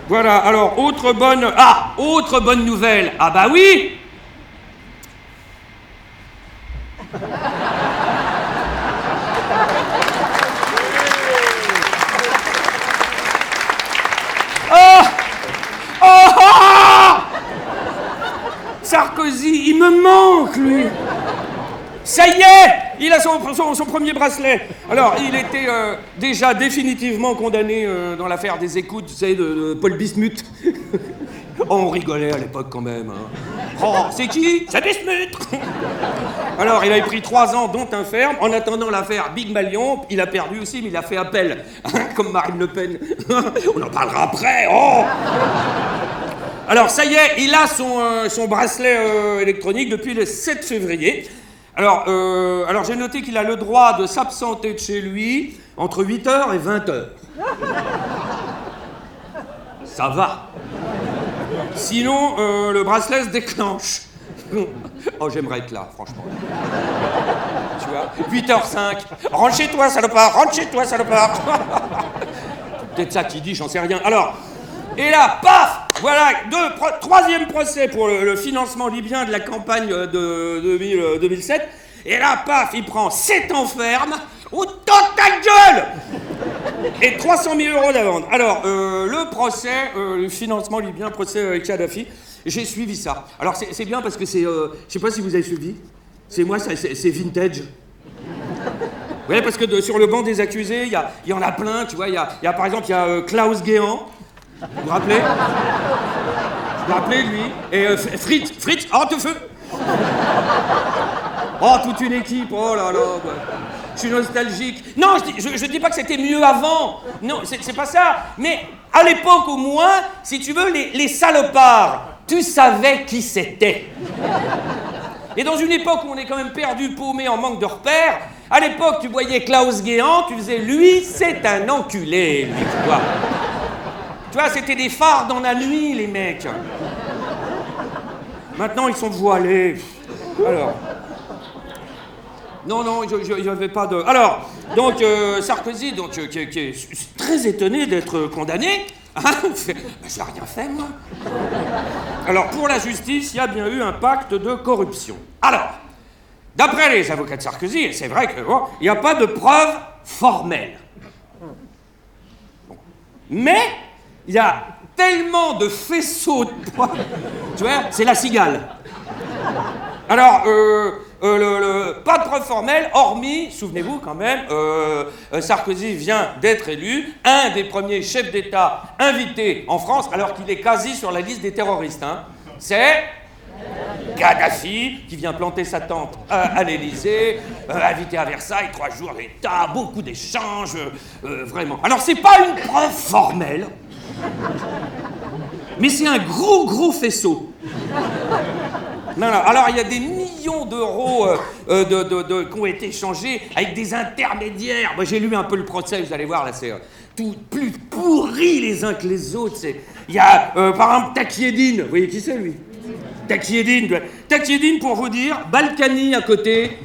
Voilà, alors, autre bonne nouvelle. Ah bah oui. Sarkozy, il me manque, lui. Ça y est, il a son premier bracelet. Alors, il était déjà définitivement condamné dans l'affaire des écoutes, tu sais, de Paul Bismuth. Oh, on rigolait à l'époque quand même. Hein. Oh, c'est qui? C'est Bismuth. Alors, il avait pris 3 ans, dont un ferme. En attendant l'affaire Big Malion, il a perdu aussi, mais il a fait appel. Comme Marine Le Pen. On en parlera après. Oh. Alors, ça y est, il a son bracelet électronique depuis le 7 février. Alors j'ai noté qu'il a le droit de s'absenter de chez lui entre 8h et 20h. Ça va. Sinon, le bracelet se déclenche. Oh, j'aimerais être là, franchement. Tu vois, 8h05. Rentre chez toi, salopard, rentre chez toi, salopard. Peut-être ça qu'il dit, j'en sais rien. Alors, et là, paf! Voilà, troisième procès pour le financement libyen de la campagne de 2007. Et là, paf, il prend 7 ans ferme. Ou dans ta gueule! Et 300 000 € d'amende. Alors, le procès, le financement libyen, procès Kadhafi, j'ai suivi ça. Alors, c'est bien parce que c'est... je sais pas si vous avez suivi. C'est moi, c'est vintage. Oui, parce que sur le banc des accusés, il y en a plein, tu vois. Il y a par exemple, il y a Klaus Guéant. Vous vous rappelez? Vous vous rappelez, lui? Et Fritz, Hortefeux. Oh, toute une équipe, oh là là. Bah. Je suis nostalgique. Non, je dis pas que c'était mieux avant. Non, c'est pas ça. Mais à l'époque, au moins, si tu veux, les salopards, tu savais qui c'était. Et dans une époque où on est quand même perdu, paumé, en manque de repères, à l'époque, tu voyais Klaus Guéant, tu faisais, lui, c'est un enculé, lui, tu vois. Tu vois, c'était des phares dans la nuit, les mecs. Maintenant, ils sont voilés. Alors... Non, je n'avais pas de... Alors, donc, Sarkozy, donc, qui est très étonné d'être condamné. Hein, j'ai rien fait, moi. Alors, pour la justice, il y a bien eu un pacte de corruption. Alors, d'après les avocats de Sarkozy, et c'est vrai que bon, il n'y a pas de preuves formelles. Bon. Mais... il y a tellement de faisceaux de poids. Tu vois, c'est la cigale. Alors, pas de preuve formelle, hormis, souvenez-vous quand même, Sarkozy vient d'être élu un des premiers chefs d'État invités en France, alors qu'il est quasi sur la liste des terroristes. Hein. C'est Kadhafi, qui vient planter sa tente à l'Élysée, invité à Versailles, 3 jours d'État, beaucoup d'échanges, vraiment. Alors, c'est pas une preuve formelle, mais c'est un gros faisceau. Non, alors il y a des millions d'euros qui ont été échangés avec des intermédiaires. Moi j'ai lu un peu le procès, vous allez voir, là c'est tout plus pourri les uns que les autres. Il y a par exemple Takieddine, vous voyez qui c'est lui? Takieddine, pour vous dire, Balkany à côté.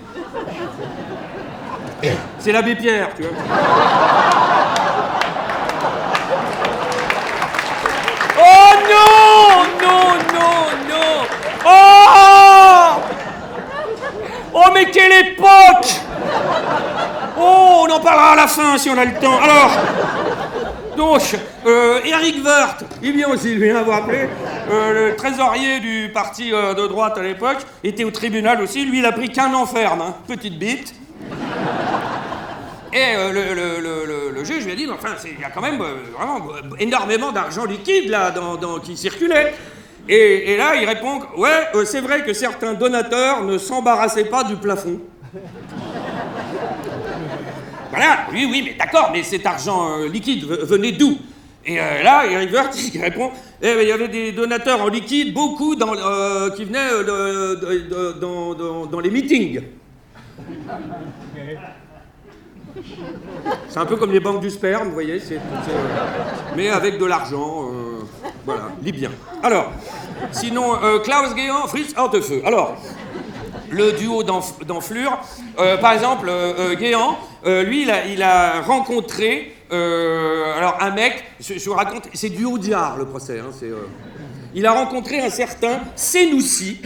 C'est l'abbé Pierre, tu vois. Oh non! Oh mais quelle époque! Oh, on en parlera à la fin si on a le temps. Alors, donc, Éric Woerth, il vient aussi, lui, vous rappelez, le trésorier du parti de droite à l'époque, était au tribunal aussi. Lui, il a pris qu'un an ferme, hein, petite bite. Et le juge lui a dit, mais enfin, il y a quand même vraiment énormément d'argent liquide là qui circulait. Et là, il répond, ouais, c'est vrai que certains donateurs ne s'embarrassaient pas du plafond. Voilà, oui, mais d'accord, mais cet argent liquide venait d'où? Et là, Éric Woerth, il répond, il y avait des donateurs en liquide, beaucoup qui venaient dans les meetings. C'est un peu comme les banques du sperme, vous voyez, mais avec de l'argent, voilà, libyen. Alors, sinon, Klaus Guéant, Fritz Hortefeux. Alors, le duo d'enflure, par exemple, Guéant, lui, il a rencontré alors un mec, je vous raconte, c'est du Audiard le procès. Hein, il a rencontré un certain Senoussi,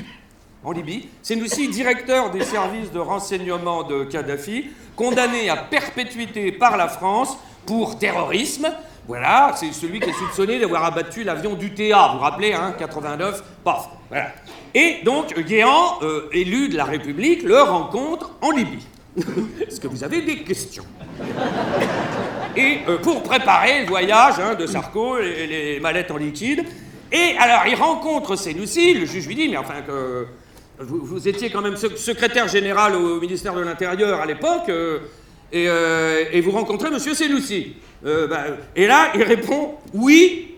en Libye. Senoussi, directeur des services de renseignement de Kadhafi, condamné à perpétuité par la France pour terrorisme. Voilà, c'est celui qui est soupçonné d'avoir abattu l'avion d'UTA, vous vous rappelez, hein, 89, paf, voilà. Et donc, Guéant, élu de la République, le rencontre en Libye. Est-ce que vous avez des questions? Et pour préparer le voyage hein, de Sarko, les mallettes en liquide, et alors il rencontre Senoussi, le juge lui dit, mais enfin que vous étiez quand même secrétaire général au ministère de l'Intérieur à l'époque, et vous rencontrez monsieur Senoussi. Et là, il répond « Oui,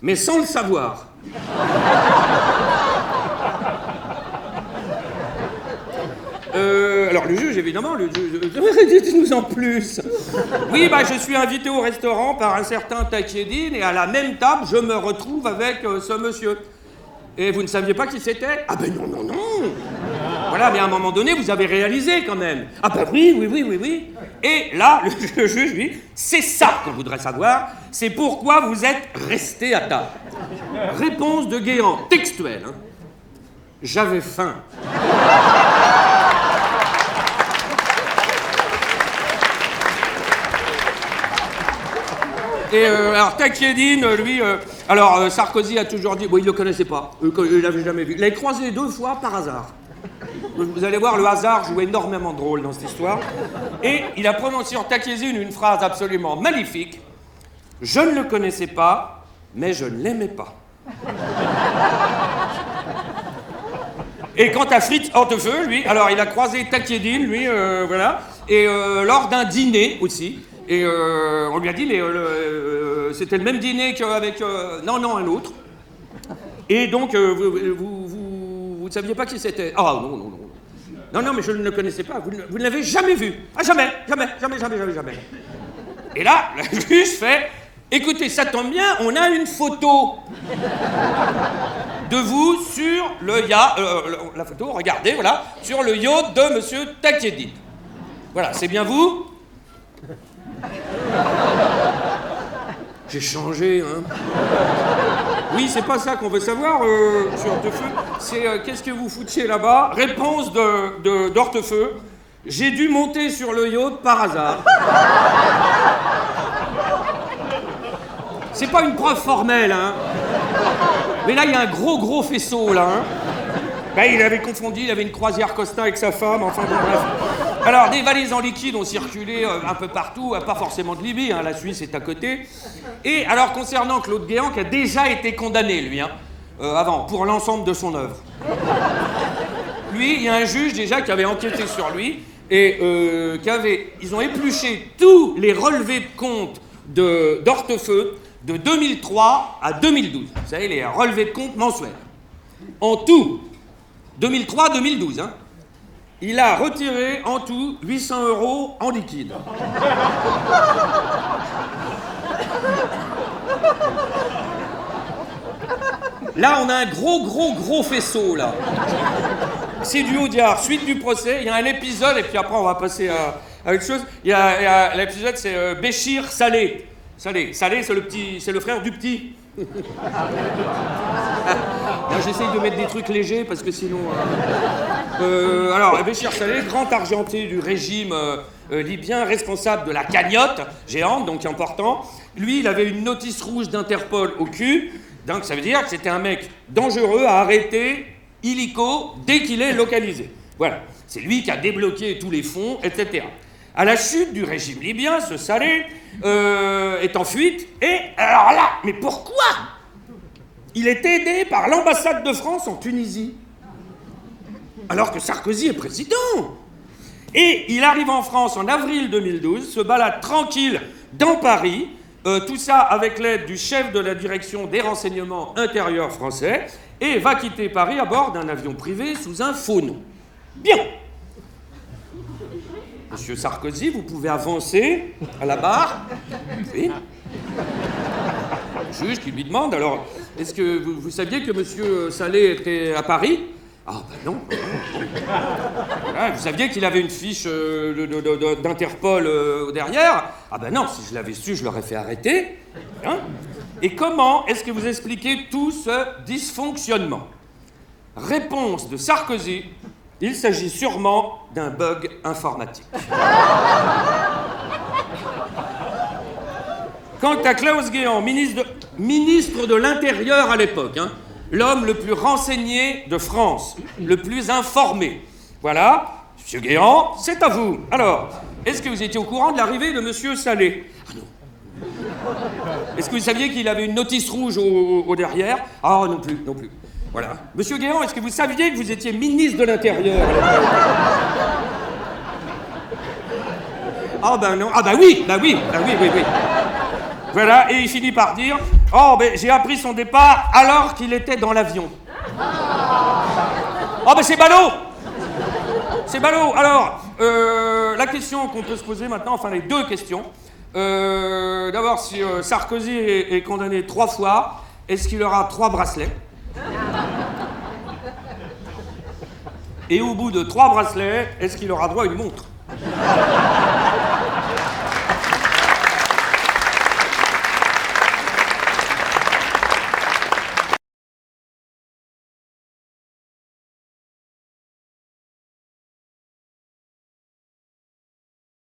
mais sans le savoir ». Alors le juge, évidemment, dites-nous en plus. Oui, je suis invité au restaurant par un certain Takieddine, et à la même table, je me retrouve avec ce monsieur. Et vous ne saviez pas qui c'était? Ah ben non, non, non. Voilà, mais à un moment donné, vous avez réalisé quand même. Ah ben oui. Et là, le juge, lui, c'est ça qu'on voudrait savoir, c'est pourquoi vous êtes resté à table. Réponse de Guéant, textuelle. Hein. J'avais faim. Et alors Takieddine, lui, Sarkozy a toujours dit, bon, il ne le connaissait pas, il l'avait jamais vu. Il l'a croisé 2 fois par hasard. Vous allez voir, le hasard joue énormément de rôle dans cette histoire. Et il a prononcé sur Takieddine une phrase absolument magnifique. Je ne le connaissais pas, mais je ne l'aimais pas. Et quant à Fritz Hortefeux, lui, alors il a croisé Takieddine, lui, voilà, et lors d'un dîner aussi. Et on lui a dit, mais c'était le même dîner qu'avec... Non, un autre. Et donc, vous ne saviez pas qui c'était? Ah, non. Non, mais je ne le connaissais pas. Vous ne l'avez jamais vu. Ah, jamais. Et là, le juge fait, écoutez, ça tombe bien, on a une photo de vous sur le yacht... la photo, regardez, voilà, sur le yacht de monsieur Takieddine. Voilà, c'est bien vous? J'ai changé, hein. Oui, c'est pas ça qu'on veut savoir, monsieur Hortefeux. C'est qu'est-ce que vous foutiez là-bas? Réponse d'Hortefeux. J'ai dû monter sur le yacht par hasard. C'est pas une preuve formelle, hein. Mais là, il y a un gros faisceau, là, hein. Il avait confondu, il avait une croisière Costa avec sa femme, enfin bon, bref. Alors, des valises en liquide ont circulé un peu partout, pas forcément de Libye, hein, la Suisse est à côté. Et alors, concernant Claude Guéant, qui a déjà été condamné, lui, hein, avant, pour l'ensemble de son œuvre. Lui, il y a un juge déjà qui avait enquêté sur lui, et ils ont épluché tous les relevés de compte d'Hortefeux de 2003 à 2012. Vous savez, les relevés de compte mensuels. En tout, 2003-2012, hein. Il a retiré en tout 800 € en liquide. Là, on a un gros faisceau, là. C'est du Audiard. Suite du procès, il y a un épisode, et puis après, on va passer à autre chose. L'épisode, c'est Béchir Salé. Salé, c'est le frère du petit. J'essaye de mettre des trucs légers parce que sinon... alors, Béchir Salé, grand argenté du régime libyen, responsable de la cagnotte géante, donc important. Lui, il avait une notice rouge d'Interpol au cul, donc ça veut dire que c'était un mec dangereux à arrêter illico dès qu'il est localisé. Voilà, c'est lui qui a débloqué tous les fonds, etc. À la chute du régime libyen, ce Salé est en fuite, et alors là, mais pourquoi? Il est aidé par l'ambassade de France en Tunisie, alors que Sarkozy est président. Et il arrive en France en avril 2012, se balade tranquille dans Paris, tout ça avec l'aide du chef de la direction des renseignements intérieurs français, et va quitter Paris à bord d'un avion privé sous un faux nom. Bien. Monsieur Sarkozy, vous pouvez avancer à la barre. Oui. Le juge qui lui demande, alors, est-ce que vous saviez que monsieur Salé était à Paris? Ah ben non. Voilà, vous saviez qu'il avait une fiche d'Interpol derrière? Ah ben non, si je l'avais su, je l'aurais fait arrêter. Hein? Et comment est-ce que vous expliquez tout ce dysfonctionnement? Réponse de Sarkozy, il s'agit sûrement d'un bug informatique. Quant à Klaus Guéant, ministre de l'Intérieur à l'époque, hein, l'homme le plus renseigné de France, le plus informé. Voilà, Monsieur Guéant, c'est à vous. Alors, est-ce que vous étiez au courant de l'arrivée de Monsieur Salé? Ah non. Est-ce que vous saviez qu'il avait une notice rouge au derrière? Ah non plus, non plus. Voilà. Monsieur Guéant, est-ce que vous saviez que vous étiez ministre de l'Intérieur à l'époque? Ah ben non, ah ben oui, oui. Voilà, et il finit par dire « Oh, ben j'ai appris son départ alors qu'il était dans l'avion. » Oh, ben c'est ballot! C'est ballot. Alors, la question qu'on peut se poser maintenant, enfin les deux questions. D'abord, si Sarkozy est condamné 3 fois, est-ce qu'il aura 3 bracelets? Et au bout de 3 bracelets, est-ce qu'il aura droit à une montre?